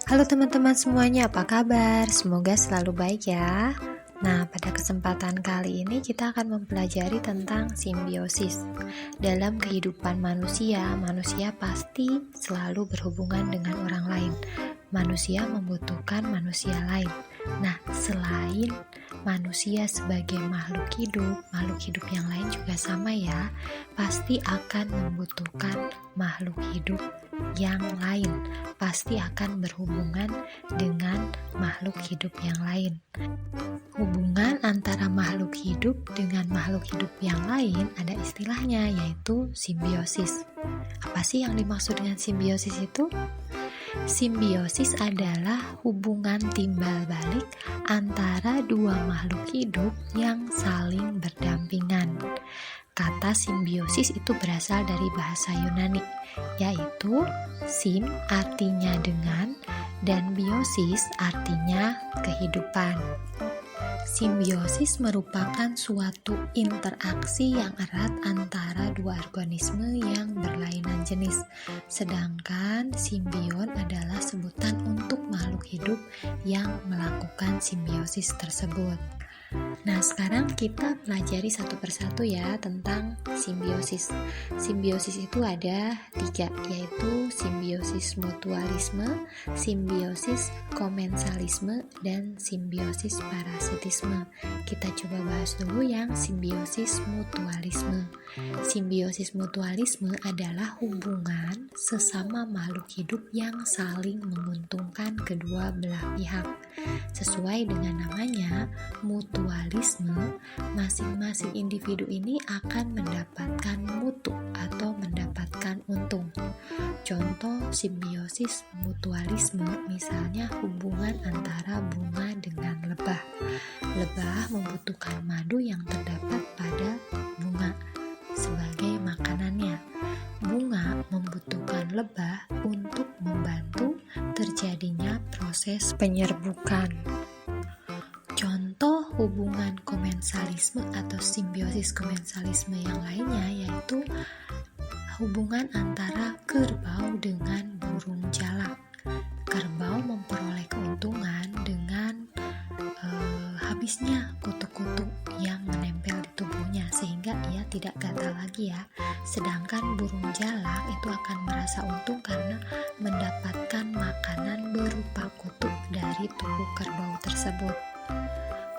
Halo teman-teman semuanya, apa kabar? Semoga selalu baik ya. Nah, pada kesempatan kali ini kita akan mempelajari tentang simbiosis. Dalam kehidupan manusia, manusia pasti selalu berhubungan dengan orang lain. Manusia membutuhkan manusia lain. Nah, selain manusia sebagai makhluk hidup yang lain juga sama ya, pasti akan membutuhkan makhluk hidup yang lain, pasti akan berhubungan dengan makhluk hidup yang lain. Hubungan antara makhluk hidup dengan makhluk hidup yang lain ada istilahnya, yaitu simbiosis. Apa sih yang dimaksud dengan simbiosis itu? Simbiosis adalah hubungan timbal balik antara dua makhluk hidup yang saling berdampingan. Kata simbiosis itu berasal dari bahasa Yunani, yaitu sim artinya dengan dan biosis artinya kehidupan. Simbiosis merupakan suatu interaksi yang erat antara dua organisme yang berlainan jenis. Sedangkan simbion adalah sebutan untuk makhluk hidup yang melakukan simbiosis tersebut. Nah, sekarang kita pelajari satu persatu ya tentang simbiosis. Simbiosis itu ada 3, yaitu simbiosis mutualisme, simbiosis komensalisme, dan simbiosis parasitisme. Kita coba bahas dulu yang simbiosis mutualisme. Simbiosis mutualisme adalah hubungan sesama makhluk hidup yang saling menguntungkan kedua belah pihak. Sesuai dengan namanya, mutualisme, masing-masing individu ini akan mendapatkan mutu atau mendapatkan untung. Contoh simbiosis mutualisme misalnya hubungan antara bunga dengan lebah. Lebah membutuhkan madu yang terdapat pada bunga sebagai makanannya. Bunga membutuhkan lebah untuk membantu terjadinya proses penyerbukan. Contoh hubungan komensalisme atau simbiosis komensalisme yang lainnya yaitu hubungan antara kerbau dengan burung jalak. Kerbau memperoleh keuntungan dengan habisnya kutu-kutu yang menempel di tubuhnya sehingga ia tidak gatal lagi ya. Sedangkan burung jalak itu akan merasa untung karena mendapatkan makanan berupa kutu dari tubuh kerbau tersebut.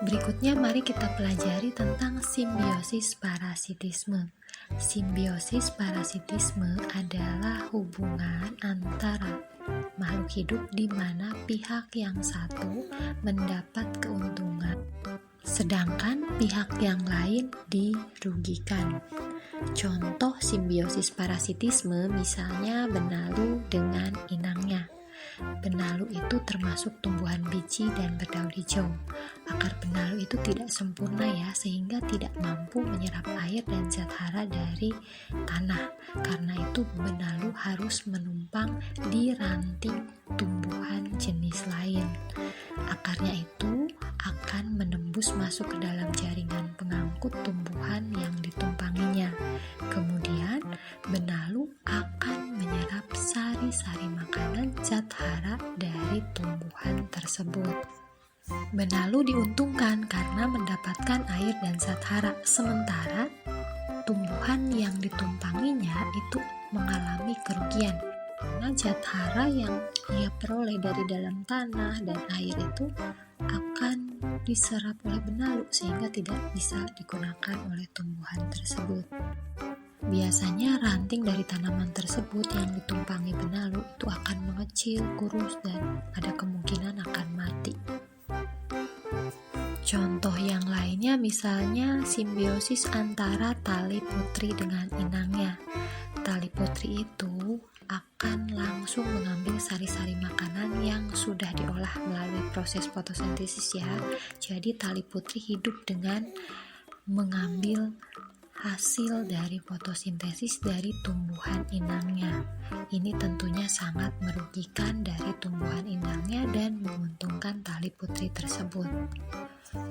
Berikutnya mari kita pelajari tentang simbiosis parasitisme. Simbiosis parasitisme adalah hubungan antara makhluk hidup di mana pihak yang satu mendapat keuntungan, sedangkan pihak yang lain dirugikan. Contoh simbiosis parasitisme misalnya benalu dengan inangnya. Benalu itu termasuk tumbuhan biji dan berdaun hijau. Akar benalu itu tidak sempurna ya, sehingga tidak mampu menyerap air dan zat hara dari tanah. Karena itu benalu harus menumpang di ranting tumbuhan jenis lain. Akarnya itu akan menembus masuk ke dalam jaringan pengangkut tumbuhan yang ditumpanginya. Kemudian benalu akan menyerap sari-sari makanan zat hara dari tumbuhan tersebut. Benalu diuntungkan karena mendapatkan air dan zat hara, sementara tumbuhan yang ditumpanginya itu mengalami kerugian karena zat hara yang ia peroleh dari dalam tanah dan air itu akan diserap oleh benalu sehingga tidak bisa digunakan oleh tumbuhan tersebut. Biasanya ranting dari tanaman tersebut yang ditumpangi benalu itu akan mengecil, kurus, dan ada kemungkinan akan mati. Contoh yang lainnya misalnya simbiosis antara tali putri dengan inangnya. Tali putri itu akan langsung mengambil sari-sari makanan yang sudah diolah melalui proses fotosintesis ya. Jadi tali putri hidup dengan mengambil hasil dari fotosintesis dari tumbuhan inangnya. Ini tentunya sangat merugikan dari tumbuhan inangnya dan menguntungkan tali putri tersebut.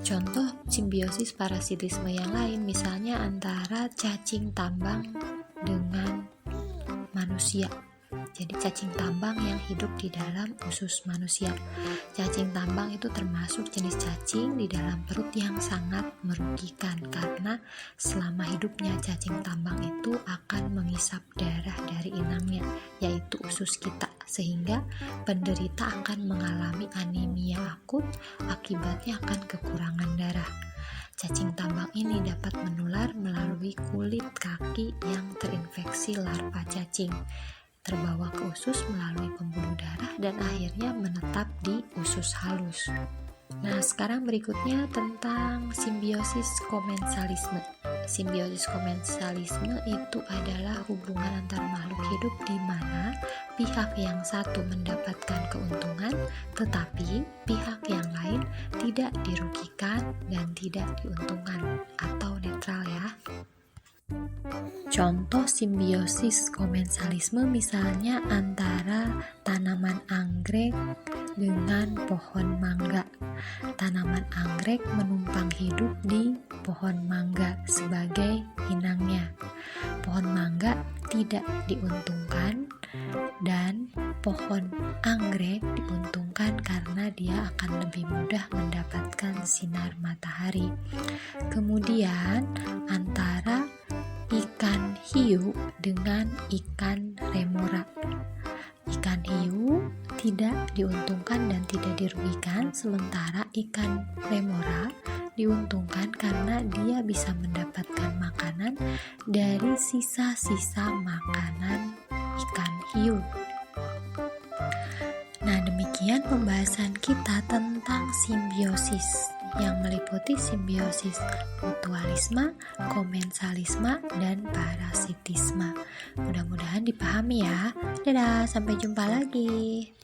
Contoh simbiosis parasitisme yang lain misalnya antara cacing tambang dengan manusia. Jadi cacing tambang yang hidup di dalam usus manusia. Cacing tambang itu termasuk jenis cacing di dalam perut yang sangat merugikan karena selama hidupnya cacing tambang itu akan mengisap darah dari inangnya, yaitu usus kita, sehingga penderita akan mengalami anemia akut, akibatnya akan kekurangan darah. Cacing tambang ini dapat menular melalui kulit kaki yang terinfeksi larva cacing, terbawa ke usus melalui pembuluh darah dan akhirnya menetap di usus halus. Nah, sekarang berikutnya tentang simbiosis komensalisme. Simbiosis komensalisme itu adalah hubungan antar makhluk hidup di mana pihak yang satu mendapatkan keuntungan, tetapi pihak yang lain tidak dirugikan dan tidak diuntungkan, atau netral ya. Contoh simbiosis komensalisme misalnya antara tanaman anggrek dengan pohon mangga. Tanaman anggrek menumpang hidup di pohon mangga sebagai inangnya. Pohon mangga tidak diuntungkan dan pohon anggrek diuntungkan karena dia akan lebih mudah mendapatkan sinar matahari. Kemudian antara ikan hiu dengan ikan remora. Ikan hiu tidak diuntungkan dan tidak dirugikan, sementara ikan remora diuntungkan karena dia bisa mendapatkan makanan dari sisa-sisa makanan ikan hiu. Nah, demikian pembahasan kita tentang simbiosis yang meliputi simbiosis mutualisme, komensalisme, dan parasitisme. Mudah-mudahan dipahami ya. Dadah, sampai jumpa lagi.